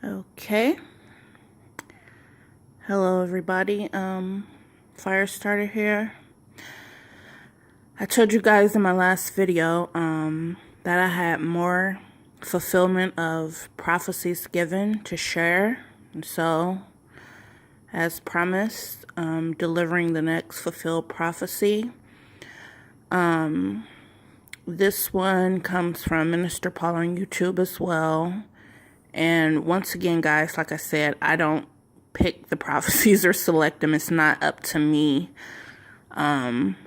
Okay. Hello everybody. Fire starter here. I told you guys in my last video that I had more fulfillment of prophecies given to share. And so, as promised, delivering the next fulfilled prophecy. This one comes from Minister Paul on YouTube as well. And once again, guys, like I said, I don't pick the prophecies or select them. It's not up to me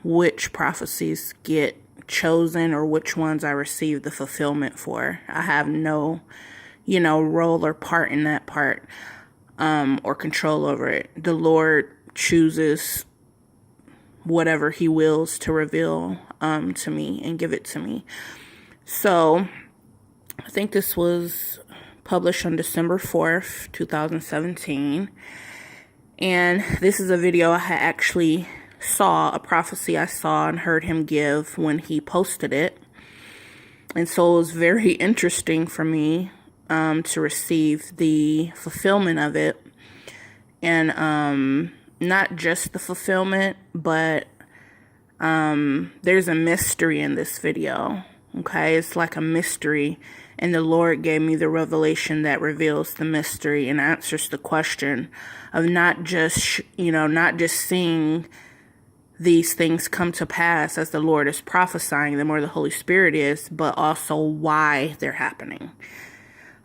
which prophecies get chosen or which ones I receive the fulfillment for. I have no, role or part in that part or control over it. The Lord chooses whatever he wills to reveal to me and give it to me. So I think this was published on December 4th, 2017. And this is a video I had actually saw, a prophecy I saw and heard him give when he posted it. And so it was very interesting for me to receive the fulfillment of it. And not just the fulfillment, but there's a mystery in this video. Okay, it's like a mystery. And the Lord gave me the revelation that reveals the mystery and answers the question of not just, not just seeing these things come to pass as the Lord is prophesying them or the Holy Spirit is, but also why they're happening.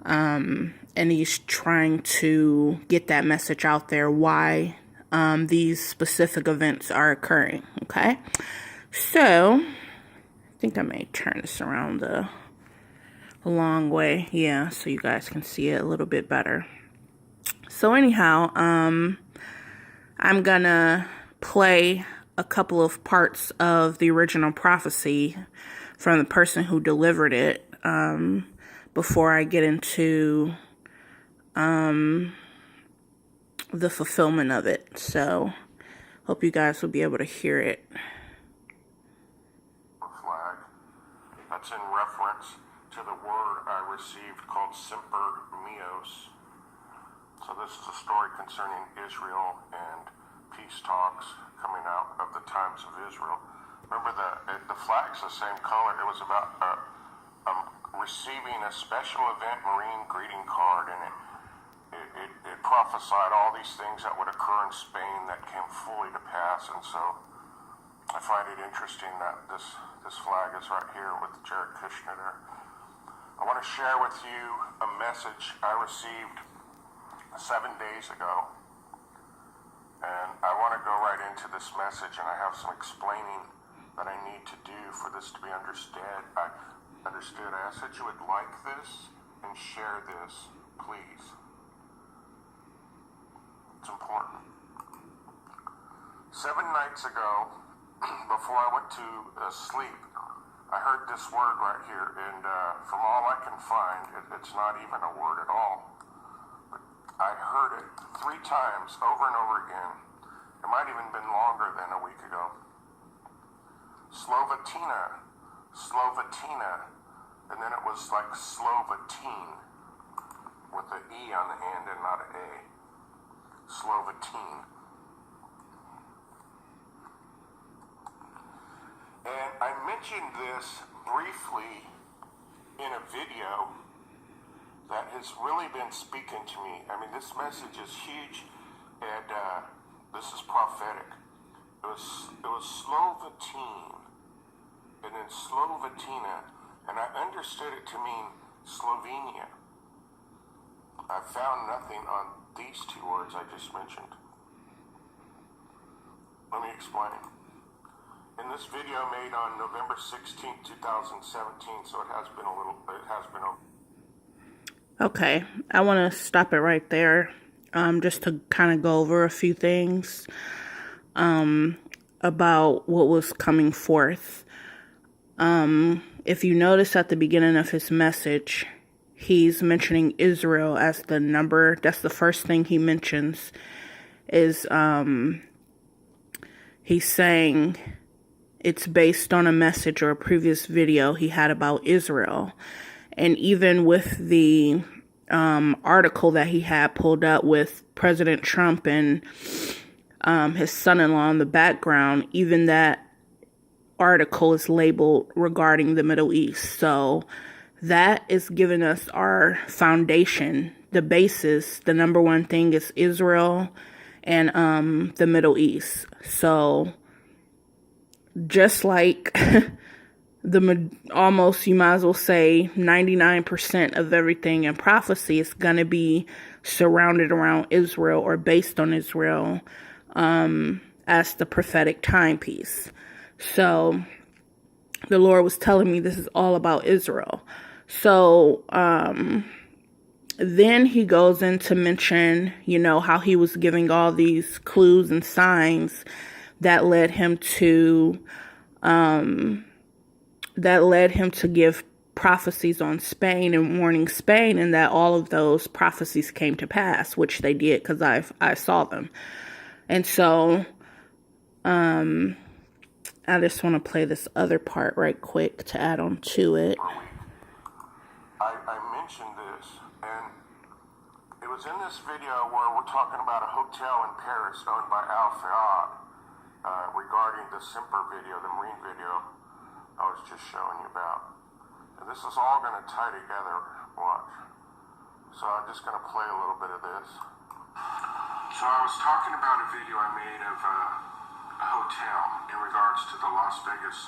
And he's trying to get that message out there, why these specific events are occurring. Okay, so I think I may turn this around a long way, yeah, so you guys can see it a little bit better. So anyhow, I'm gonna play a couple of parts of the original prophecy from the person who delivered it before I get into the fulfillment of it. So hope you guys will be able to hear it. Flag. That's in reference to the word I received called Semper Meos. So this is a story concerning Israel and peace talks coming out of the times of Israel. Remember the flag's the same color. It was about receiving a special event Marine greeting card, and it prophesied all these things that would occur in Spain that came fully to pass. And so I find it interesting that this flag is right here with Jared Kushner there. I want to share with you a message I received 7 days ago. And I want to go right into this message, and I have some explaining that I need to do for this to be understood. I ask that you would like this and share this, please. It's important. 7 nights ago, before I went to sleep, I heard this word right here, and from all I can find, it's not even a word at all. But I heard it 3 times over and over again. It might even been longer than a week ago. Slovakia, Slovakia, and then it was like Slovatine with an E on the end and not an A. Slovatine. And I mentioned this briefly in a video that has really been speaking to me. I mean, this message is huge, and this is prophetic. It was Slovatine, and then Slovatina, and I understood it to mean Slovenia. I found nothing on these 2 words I just mentioned. Let me explain. In this video made on November 16th, 2017, so it has been Okay, I want to stop it right there, just to kind of go over a few things about what was coming forth. If you notice at the beginning of his message, he's mentioning Israel as the number. That's the first thing he mentions, is he's saying it's based on a message or a previous video he had about Israel. And even with the article that he had pulled up with President Trump and his son-in-law in the background, even that article is labeled regarding the Middle East. So that is giving us our foundation, the basis. The number one thing is Israel and the Middle East. So just like almost, you might as well say 99% of everything in prophecy is going to be surrounded around Israel or based on Israel as the prophetic timepiece. So the Lord was telling me this is all about Israel. So then he goes in to mention, how he was giving all these clues and signs that led him to give prophecies on Spain and warning Spain, and that all of those prophecies came to pass, which they did because I saw them. And so I just want to play this other part right quick to add on to it. I mentioned this, and it was in this video where we're talking about a hotel in Paris owned by Al Fayad regarding the Simper video, the Marine video I was just showing you about. And this is all going to tie together. Watch. So I'm just going to play a little bit of this. So I was talking about a video I made of a hotel in regards to the Las Vegas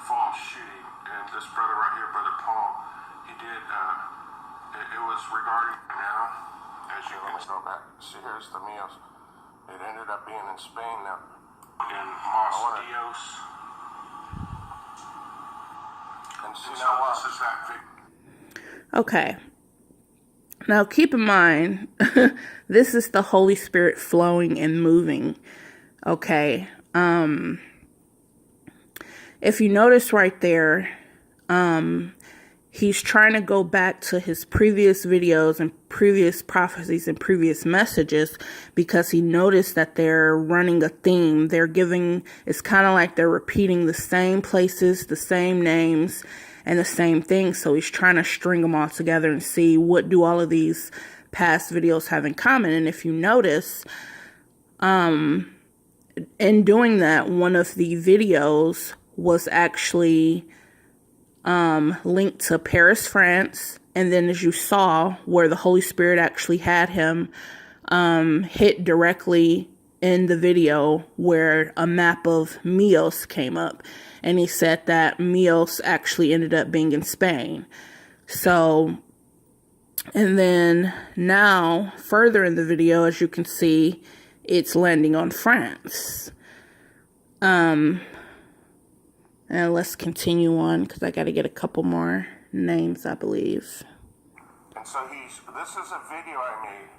fall shooting. And this brother right here, Brother Paul, he did, it was regarding now, as you can go back. See, here's the meals. It ended up being in Spain now. In Mas Dios. And see, now what? This is that video. Okay. Now keep in mind, this is the Holy Spirit flowing and moving. Okay. If you notice right there, he's trying to go back to his previous videos and previous prophecies and previous messages because he noticed that they're running a theme. It's kind of like they're repeating the same places, the same names, and the same things. So he's trying to string them all together and see what do all of these past videos have in common. And if you notice, in doing that, one of the videos was actually linked to Paris, France. And then as you saw, where the Holy Spirit actually had him hit directly in the video where a map of Mios came up. And he said that Mios actually ended up being in Spain. So, and then now, further in the video, as you can see, it's landing on France. And let's continue on, because I got to get a couple more names, I believe. And so this is a video I made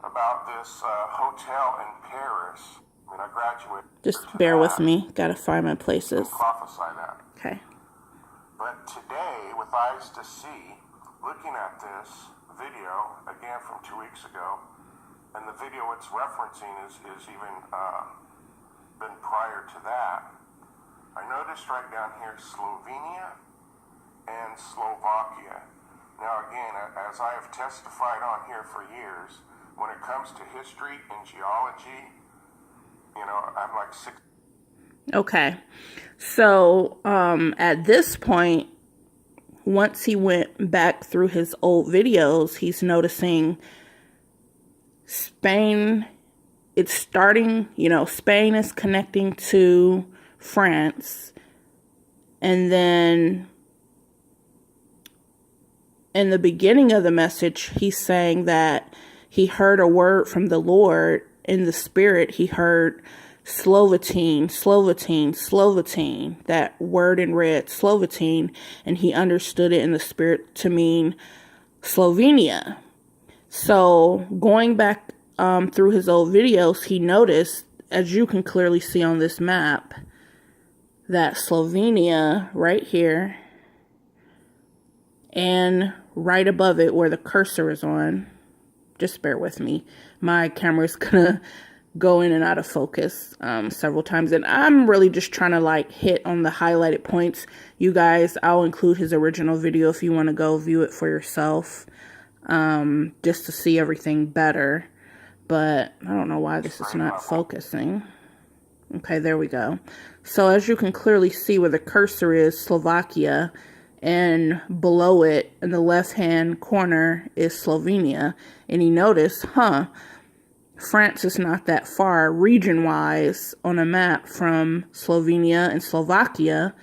about this hotel in Paris. I mean, I graduated. Just bear with me. Got to find my places. Prophesy that. Okay. But today, with eyes to see, looking at this video, again from 2 weeks ago, and the video it's referencing is even been prior to that, I noticed right down here Slovenia and Slovakia. Now again, as I have testified on here for years, when it comes to history and geology, I'm like six. Okay. So at this point, once he went back through his old videos, he's noticing Spain, it's starting, Spain is connecting to France. And then in the beginning of the message, he's saying that he heard a word from the Lord in the spirit. He heard Slovatine, that word in red, Slovatine, and he understood it in the spirit to mean Slovenia. So going back through his old videos, he noticed, as you can clearly see on this map, that Slovenia right here and right above it where the cursor is on, just bear with me, my camera is gonna go in and out of focus several times. And I'm really just trying to like hit on the highlighted points. You guys, I'll include his original video if you want to go view it for yourself, just to see everything better. But I don't know why this is not focusing. Okay, there we go. So as you can clearly see where the cursor is, Slovakia, and below it in the left-hand corner is Slovenia. And you notice, France is not that far region-wise on a map from Slovenia and Slovakia.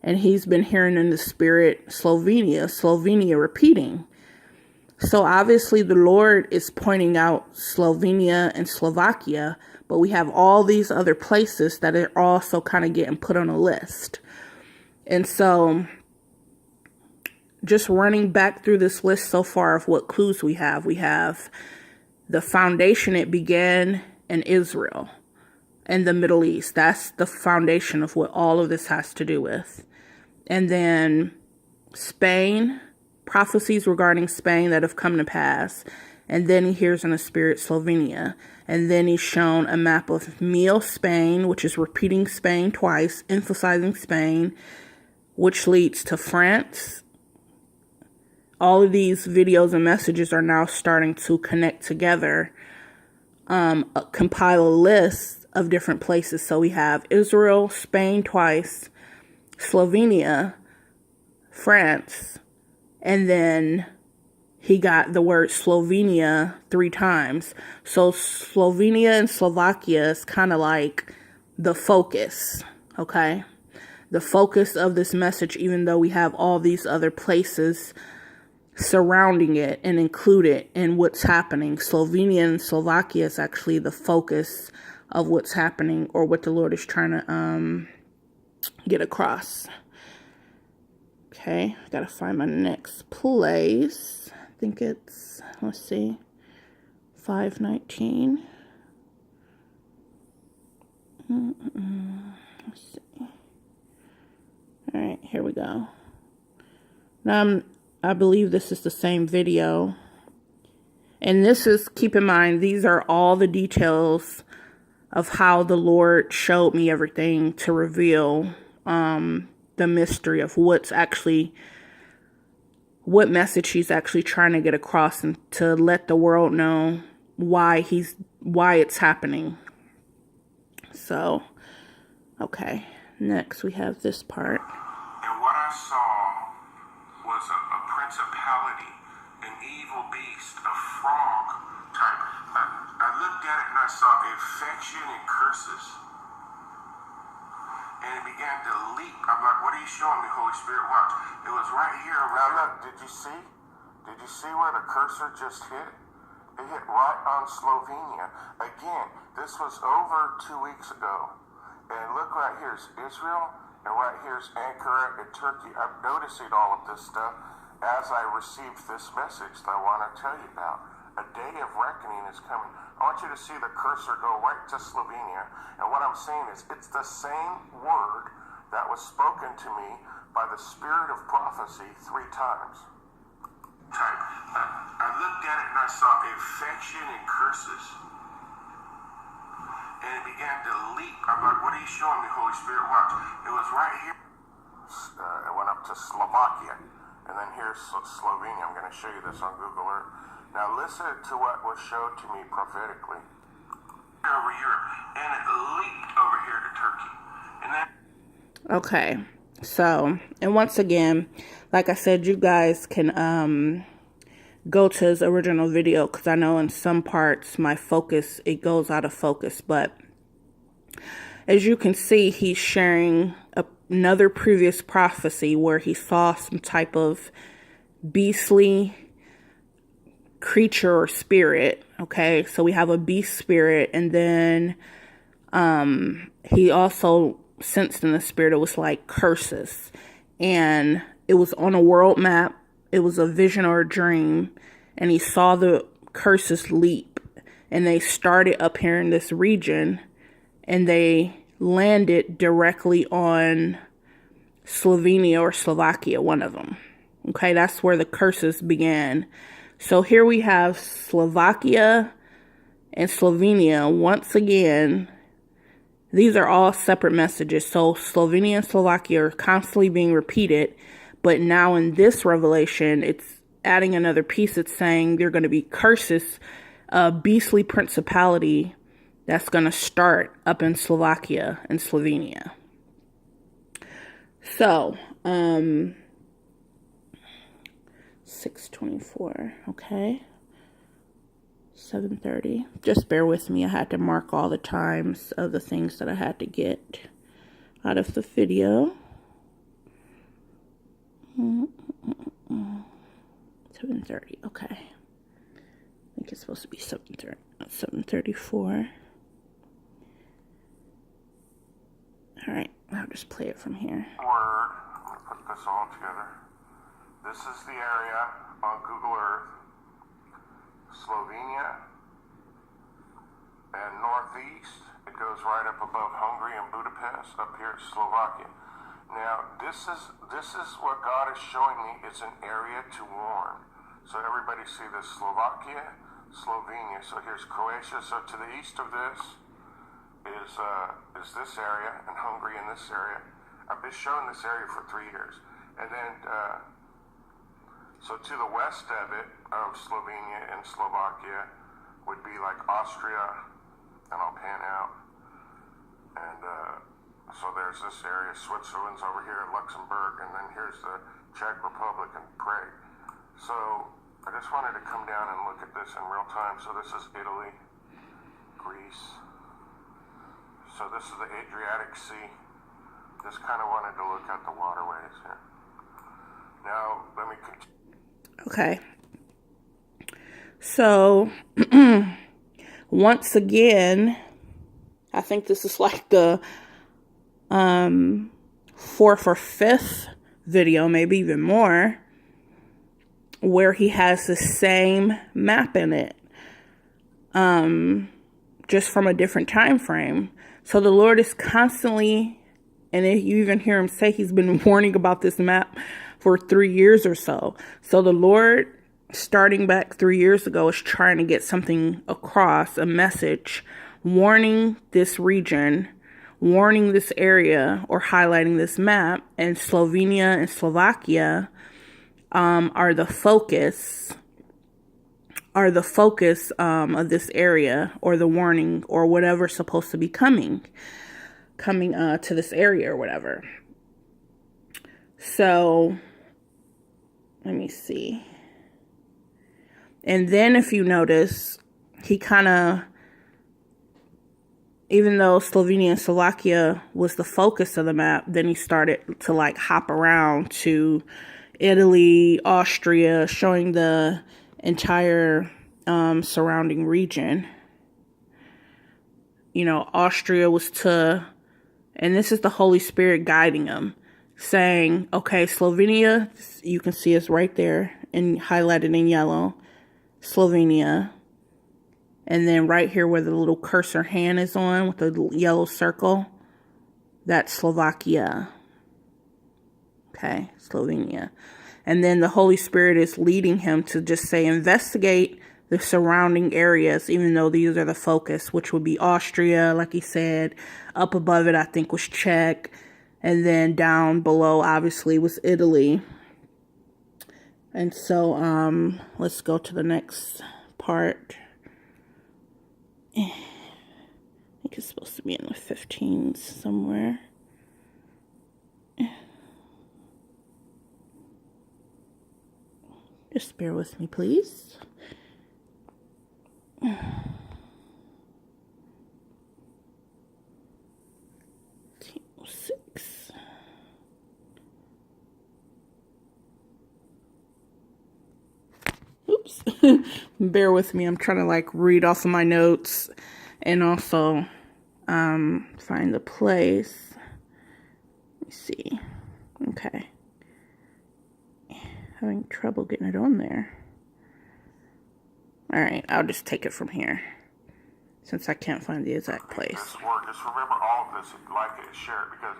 And he's been hearing in the spirit Slovenia repeating. So obviously the Lord is pointing out Slovenia and Slovakia, but we have all these other places that are also kind of getting put on a list. And so just running back through this list so far of what clues we have the foundation. It began in Israel and the Middle East. That's the foundation of what all of this has to do with. And then Spain, prophecies regarding Spain that have come to pass. And then he hears in the spirit Slovenia. And then he's shown a map of Mil Spain, which is repeating Spain twice, emphasizing Spain, which leads to France. All of these videos and messages are now starting to connect together, compile a list of different places. So we have Israel, Spain twice, Slovenia, France, and then he got the word Slovenia 3 times. So Slovenia and Slovakia is kind of like the focus, okay? The focus of this message, even though we have all these other places surrounding it and included in what's happening. Slovenia and Slovakia is actually the focus of what's happening, or what the Lord is trying to get across. Okay, I gotta find my next place. I think it's, let's see, 519. Let's see. All right, here we go. Now I believe this is the same video. And this is, keep in mind, these are all the details of how the Lord showed me everything to reveal the mystery of what message he's actually trying to get across, and to let the world know why it's happening. So, okay, next we have this part. And what I saw was a principality, an evil beast, a frog type. I looked at it and I saw infection and curses. And it began to leap. I'm like, what are you showing me, Holy Spirit? Watch. It was right here. Now look, did you see? Did you see where the cursor just hit? It hit right on Slovenia. Again, this was over 2 weeks ago. And look, right here's Israel, and right here's Ankara and Turkey. I'm noticing all of this stuff as I received this message that I want to tell you about. A day of reckoning is coming. I want you to see the cursor go right to Slovenia. And what I'm saying is, it's the same word that was spoken to me by the spirit of prophecy 3 times. I looked at it and I saw infection and curses. And it began to leap. I'm like, what are you showing me, Holy Spirit? Watch. It was right here. It went up to Slovakia. And then here's Slovenia. I'm going to show you this on Google Earth. Now listen to what was showed to me prophetically. Over Europe. And it leaped over here to Turkey. And then... Okay. So, and once again, like I said, you guys can go to his original video, because I know in some parts my focus, it goes out of focus. But as you can see, he's sharing another previous prophecy where he saw some type of beastly creature or spirit. Okay, so we have a beast spirit, and then he also sensed in the spirit it was like curses, and it was on a world map. It was a vision or a dream, and he saw the curses leap, and they started up here in this region, and they landed directly on Slovenia or Slovakia, one of them. Okay, that's where the curses began. So here we have Slovakia and Slovenia. Once again, these are all separate messages. So Slovenia and Slovakia are constantly being repeated. But now in this revelation, it's adding another piece. It's saying they're going to be curses, a beastly principality that's going to start up in Slovakia and Slovenia. So, 6:24, okay. 7:30. Just bear with me. I had to mark all the times of the things that I had to get out of the video. 7:30, okay. I think it's supposed to be 7:30, 7:34. Alright, I'll just play it from here. Word, I'm going to put this all together. This is the area on Google Earth. Slovenia and northeast. It goes right up above Hungary and Budapest. Up here is Slovakia. Now, this is what God is showing me. It's an area to warn. So everybody see this: Slovakia, Slovenia. So here's Croatia. So to the east of this is this area, and Hungary in this area. I've been showing this area for 3 years. And then, so to the west of it, of Slovenia and Slovakia, would be like Austria, and I'll pan out. And so there's this area, Switzerland's over here, Luxembourg, and then here's the Czech Republic and Prague. So I just wanted to come down and look at this in real time. So this is Italy, Greece. So this is the Adriatic Sea. Just kind of wanted to look at the waterways here. Now, let me continue. Okay. So, once again, I think this is like the 4th or 5th video, maybe even more, where he has the same map in it, just from a different time frame. So the Lord is constantly, and you even hear him say he's been warning about this map for 3 years or so. So the Lord, starting back 3 years ago, is trying to get something across, a message, warning this region, warning this area, or highlighting this map. And Slovenia and Slovakia are the focus of this area, or the warning, or whatever's supposed to be coming to this area or whatever. So let me see. And then if you notice, he kind of, even though Slovenia and Slovakia was the focus of the map, then he started to like hop around to Italy, Austria, showing the entire surrounding region. You know, Austria was to, and this is the Holy Spirit guiding him, saying, okay, Slovenia, you can see it's right there and highlighted in yellow, Slovenia. And then right here where the little cursor hand is on with the yellow circle, that's Slovakia. Okay, Slovenia. And then the Holy Spirit is leading him to just say, investigate the surrounding areas, even though these are the focus, which would be Austria, like he said. Up above it, I think, was Czech. And then down below, obviously, was Italy. And so, let's go to the next part. I think it's supposed to be in the 15s somewhere. Just bear with me, please. Six. Oops. Bear with me. I'm trying to like read off of my notes and also find the place. Let me see. Okay. Having trouble getting it on there. Alright, I'll just take it from here, since I can't find the exact place. This word, just remember all of this, like it, share it, because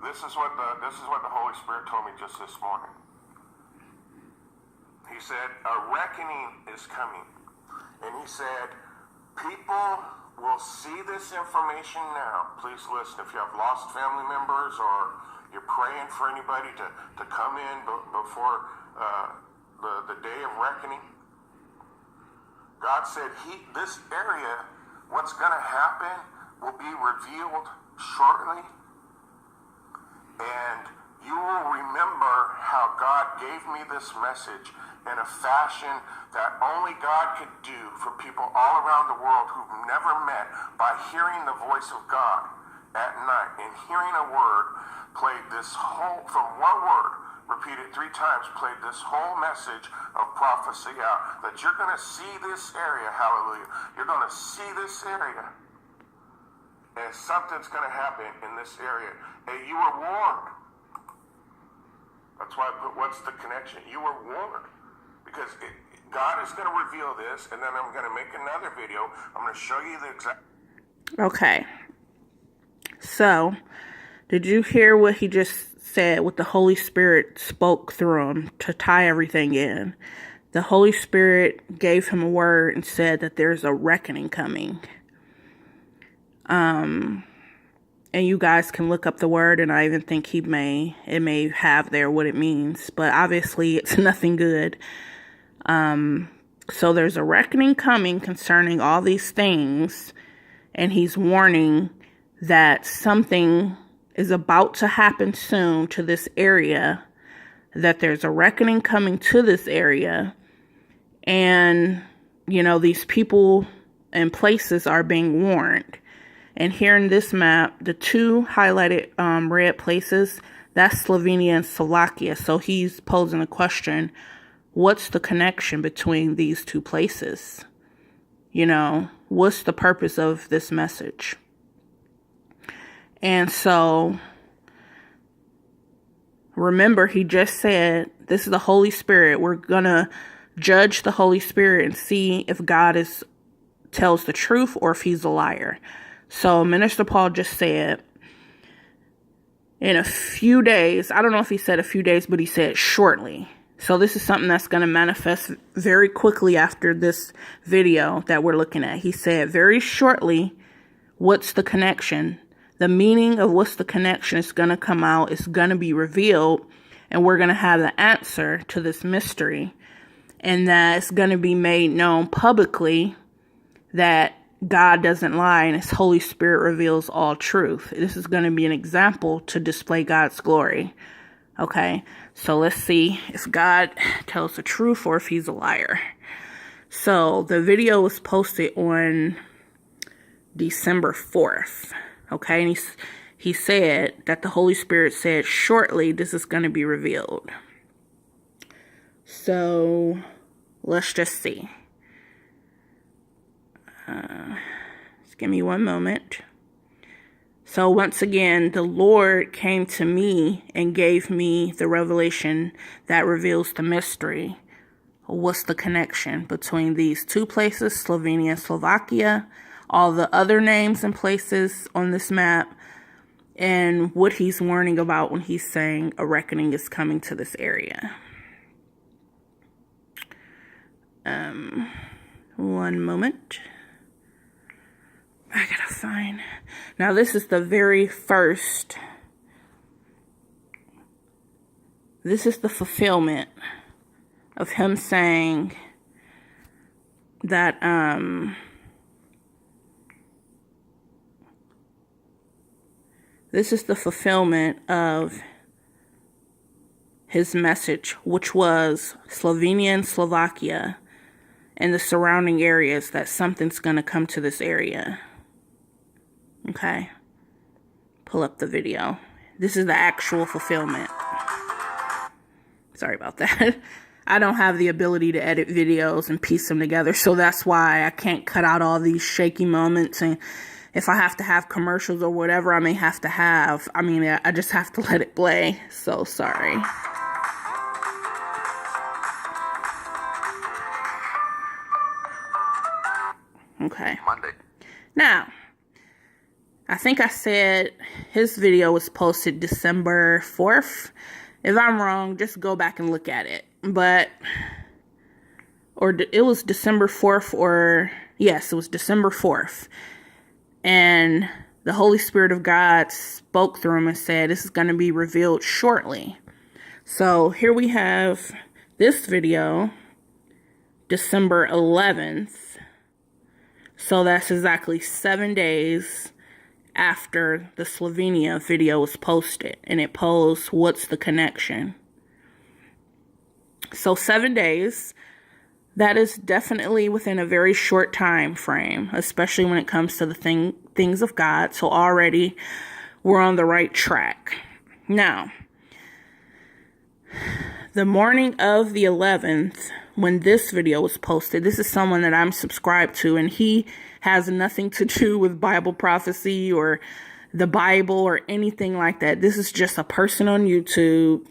this is what the Holy Spirit told me just this morning. He said, a reckoning is coming. And he said, People will see this information now. Please listen. If you have lost family members or you're praying for anybody to come in before the day of reckoning, God said this area, what's going to happen will be revealed shortly. And you will remember how God gave me this message in a fashion that only God could do for people all around the world who've never met, by hearing the voice of God at night and hearing a word played this whole, from one word, repeated 3 times, played this whole message of prophecy out, that you're going to see this area, hallelujah, you're going to see this area, and something's going to happen in this area, and you were warned. That's why I put, what's the connection? You were warned, because God is going to reveal this, and then I'm going to make another video. I'm going to show you the exact... Okay. So, did you hear what he just said, what the Holy Spirit spoke through him to tie everything in? The Holy Spirit gave him a word and said that there's a reckoning coming. And you guys can look up the word, and I even think it may have there what it means, but obviously it's nothing good. So there's a reckoning coming concerning all these things, and he's warning that something is about to happen soon to this area, that there's a reckoning coming to this area, and, you know, these people and places are being warned. And here in this map, the 2 highlighted red places, that's Slovenia and Slovakia. So he's posing a question, what's the connection between these 2 places? You know, what's the purpose of this message? And so, remember, he just said, this is the Holy Spirit. We're going to judge the Holy Spirit and see if God tells the truth or if he's a liar. So Minister Paul just said, in a few days, I don't know if he said a few days, but he said shortly. So this is something that's going to manifest very quickly after this video that we're looking at. He said very shortly, what's the connection? The meaning of what's the connection is going to come out. It's going to be revealed, and we're going to have the answer to this mystery. And that it's going to be made known publicly that God doesn't lie, and his Holy Spirit reveals all truth. This is going to be an example to display God's glory. Okay, so let's see if God tells the truth or if he's a liar. So the video was posted on December 4th. Okay, and he said that the Holy Spirit said shortly this is going to be revealed. So let's just see. Just give me one moment. So once again, the Lord came to me and gave me the revelation that reveals the mystery. What's the connection between these 2 places, Slovenia and Slovakia, all the other names and places on this map, and what he's warning about when he's saying a reckoning is coming to this area. One moment. I gotta find. Now, this is the very first. This is the fulfillment of him saying that, this is the fulfillment of his message, which was Slovenia and Slovakia and the surrounding areas, that something's going to come to this area. Okay. Pull up the video. This is the actual fulfillment. Sorry about that. I don't have the ability to edit videos and piece them together, so that's why I can't cut out all these shaky moments, and if I have to have commercials or whatever I may have to have, I just have to let it play. So sorry. Okay. Monday. Now, I think I said his video was posted December 4th. If I'm wrong, just go back and look at it. Or it was December 4th, or Yes, it was December 4th. And the Holy Spirit of God spoke through him and said, this is going to be revealed shortly. So here we have this video, December 11th. So that's exactly 7 days after the Slovenia video was posted. And it posed, what's the connection? So 7 days. That is definitely within a very short time frame, especially when it comes to the things of God. So already we're on the right track. Now, the morning of the 11th, when this video was posted, this is someone that I'm subscribed to, and he has nothing to do with Bible prophecy or the Bible or anything like that. This is just a person on YouTube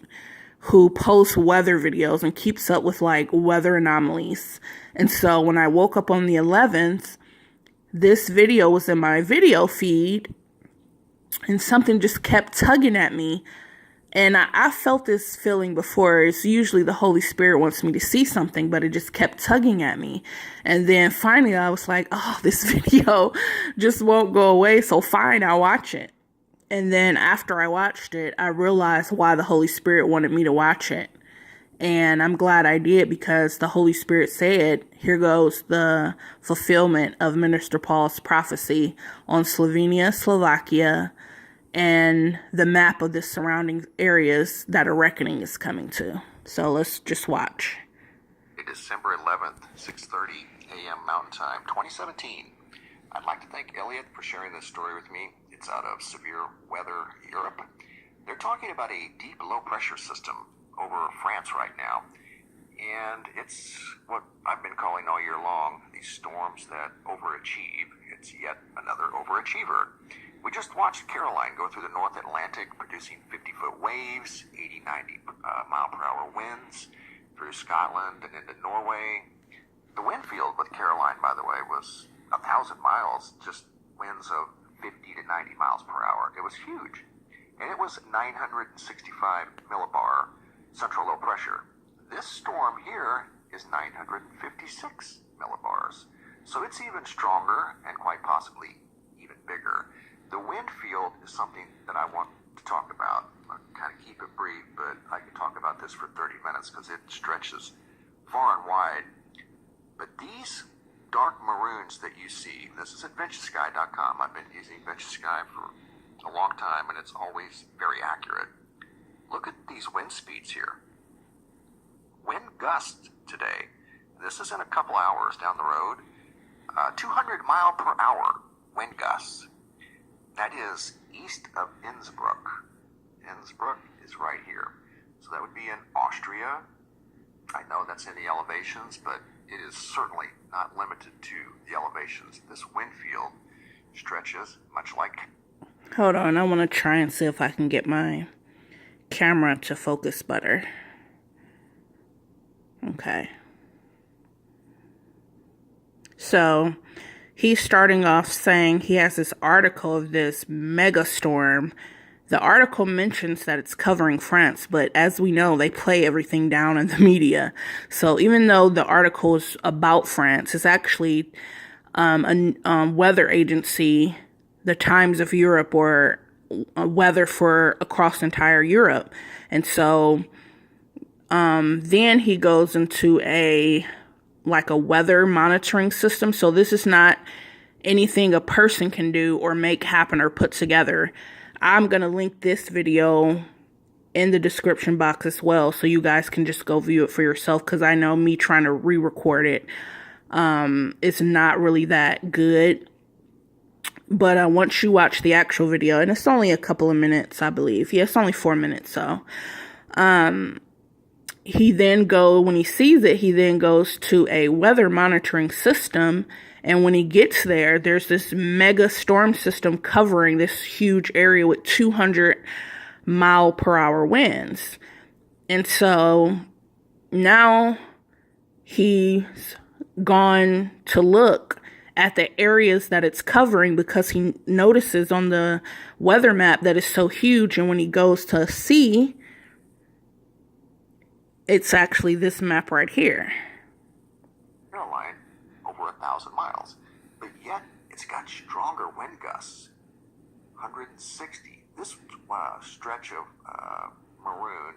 who posts weather videos and keeps up with like weather anomalies. And so when I woke up on the 11th, this video was in my video feed and something just kept tugging at me. And I felt this feeling before. It's usually the Holy Spirit wants me to see something, but it just kept tugging at me. And then finally I was like, oh, this video just won't go away. So fine, I'll watch it. And then after I watched it, I realized why the Holy Spirit wanted me to watch it. And I'm glad I did, because the Holy Spirit said, here goes the fulfillment of Minister Paul's prophecy on Slovenia, Slovakia, and the map of the surrounding areas that a reckoning is coming to. So let's just watch. December 11th, 6:30 a.m. Mountain Time, 2017. I'd like to thank Elliot for sharing this story with me. It's out of Severe Weather Europe. They're talking about a deep low pressure system over France right now. And it's what I've been calling all year long, these storms that overachieve. It's yet another overachiever. We just watched Caroline go through the North Atlantic, producing 50-foot waves, 80, 90 mile per hour winds through Scotland and into Norway. The wind field with Caroline, by the way, was 1,000 miles, just winds of 50 to 90 miles per hour. It was huge. And it was 965 millibar central low pressure. This storm here is 956 millibars. So it's even stronger and quite possibly even bigger. The wind field is something that I want to talk about. I'll kind of keep it brief, but I could talk about this for 30 minutes because it stretches far and wide. But these dark maroons that you see, this is at VentureSky.com. I've been using VentureSky for a long time, and it's always very accurate. Look at these wind speeds here. Wind gusts today. This is in a couple hours down the road. 200 mile per hour wind gusts. That is east of Innsbruck. Innsbruck is right here. So that would be in Austria. I know that's in the elevations, but it is certainly not limited to the elevations. This wind field stretches much like... Hold on, I want to try and see if I can get my camera to focus better. Okay. So, he's starting off saying he has this article of this mega storm. The article mentions that it's covering France, but as we know, they play everything down in the media. So even though the article is about France, it's actually a weather agency, the Times of Europe, or weather for across entire Europe. And so then he goes into a weather monitoring system. So this is not anything a person can do or make happen or put together. I'm going to link this video in the description box as well, so you guys can just go view it for yourself, because I know me trying to re-record it, it's not really that good. But once you watch the actual video, and it's only a couple of minutes, I believe. Yeah, it's only 4 minutes, so. When he sees it, he then goes to a weather monitoring system. And when he gets there, there's this mega storm system covering this huge area with 200 mile per hour winds. And so now he's gone to look at the areas that it's covering, because he notices on the weather map that it's so huge. And when he goes to see, it's actually this map right here. Caroline, over 1,000 miles. But yet, it's got stronger wind gusts. 160. This stretch of maroon,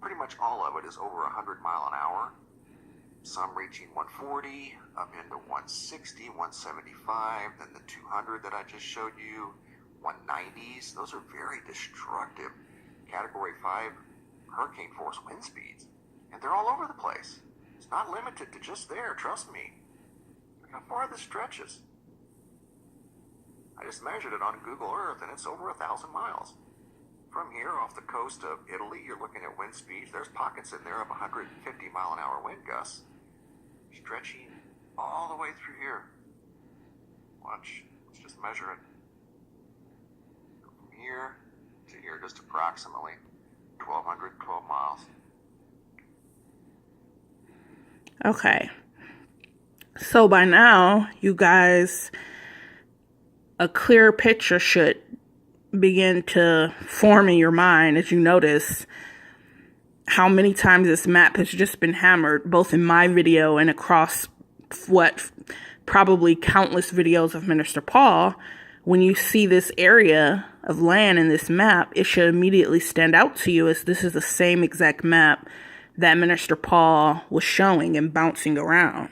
pretty much all of it is over 100 mile an hour. Some reaching 140, up into 160, 175, then the 200 that I just showed you, 190s. Those are very destructive Category 5 hurricane force wind speeds. And they're all over the place. It's not limited to just there, trust me. Look how far this stretches. I just measured it on Google Earth, and it's over 1,000 miles. From here, off the coast of Italy, you're looking at wind speeds. There's pockets in there of 150 mile an hour wind gusts, stretching all the way through here. Watch, let's just measure it. From here to here, just approximately 12 miles. Okay. So by now, you guys, a clear picture should begin to form in your mind as you notice how many times this map has just been hammered, both in my video and across probably countless videos of Minister Paul. When you see this area of land in this map, it should immediately stand out to you as this is the same exact map that Minister Paul was showing and bouncing around.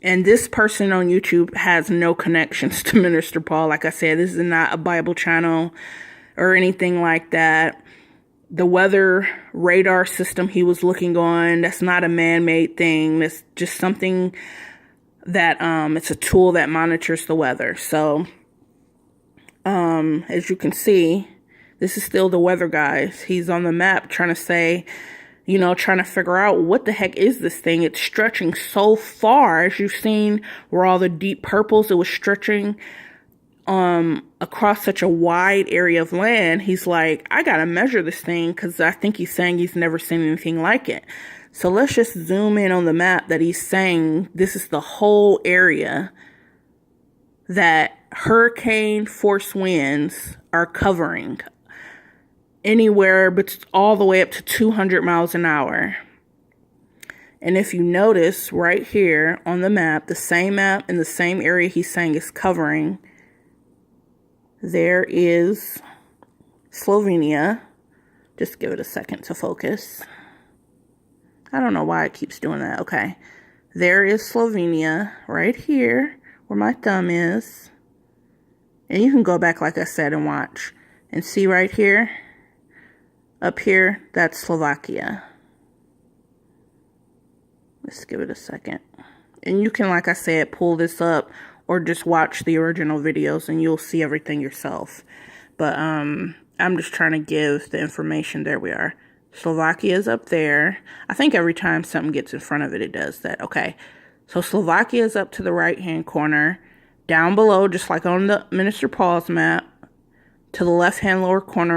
And this person on YouTube has no connections to Minister Paul. Like I said, this is not a Bible channel or anything like that. The weather radar system he was looking on, that's not a man-made thing. That's just something that, it's a tool that monitors the weather. So, as you can see, this is still the weather guy. He's on the map trying to say, trying to figure out what the heck is this thing. It's stretching so far, as you've seen, where all the deep purples, it was stretching across such a wide area of land. He's like, I gotta measure this thing, because I think he's saying he's never seen anything like it. So let's just zoom in on the map that he's saying this is the whole area that hurricane force winds are covering. Anywhere but all the way up to 200 miles an hour. And if you notice right here on the map, the same map in the same area he's saying is covering, there is Slovenia. Just give it a second to focus. I don't know why it keeps doing that. Okay. There is Slovenia right here where my thumb is. And you can go back, like I said, and watch. And see right here. Up here, that's Slovakia. Let's give it a second. And you can, like I said, pull this up or just watch the original videos and you'll see everything yourself. But I'm just trying to give the information. There we are. Slovakia is up there. I think every time something gets in front of it, it does that. Okay. So Slovakia is up to the right-hand corner. Down below, just like on the Minister Paul's map, to the left-hand lower corner,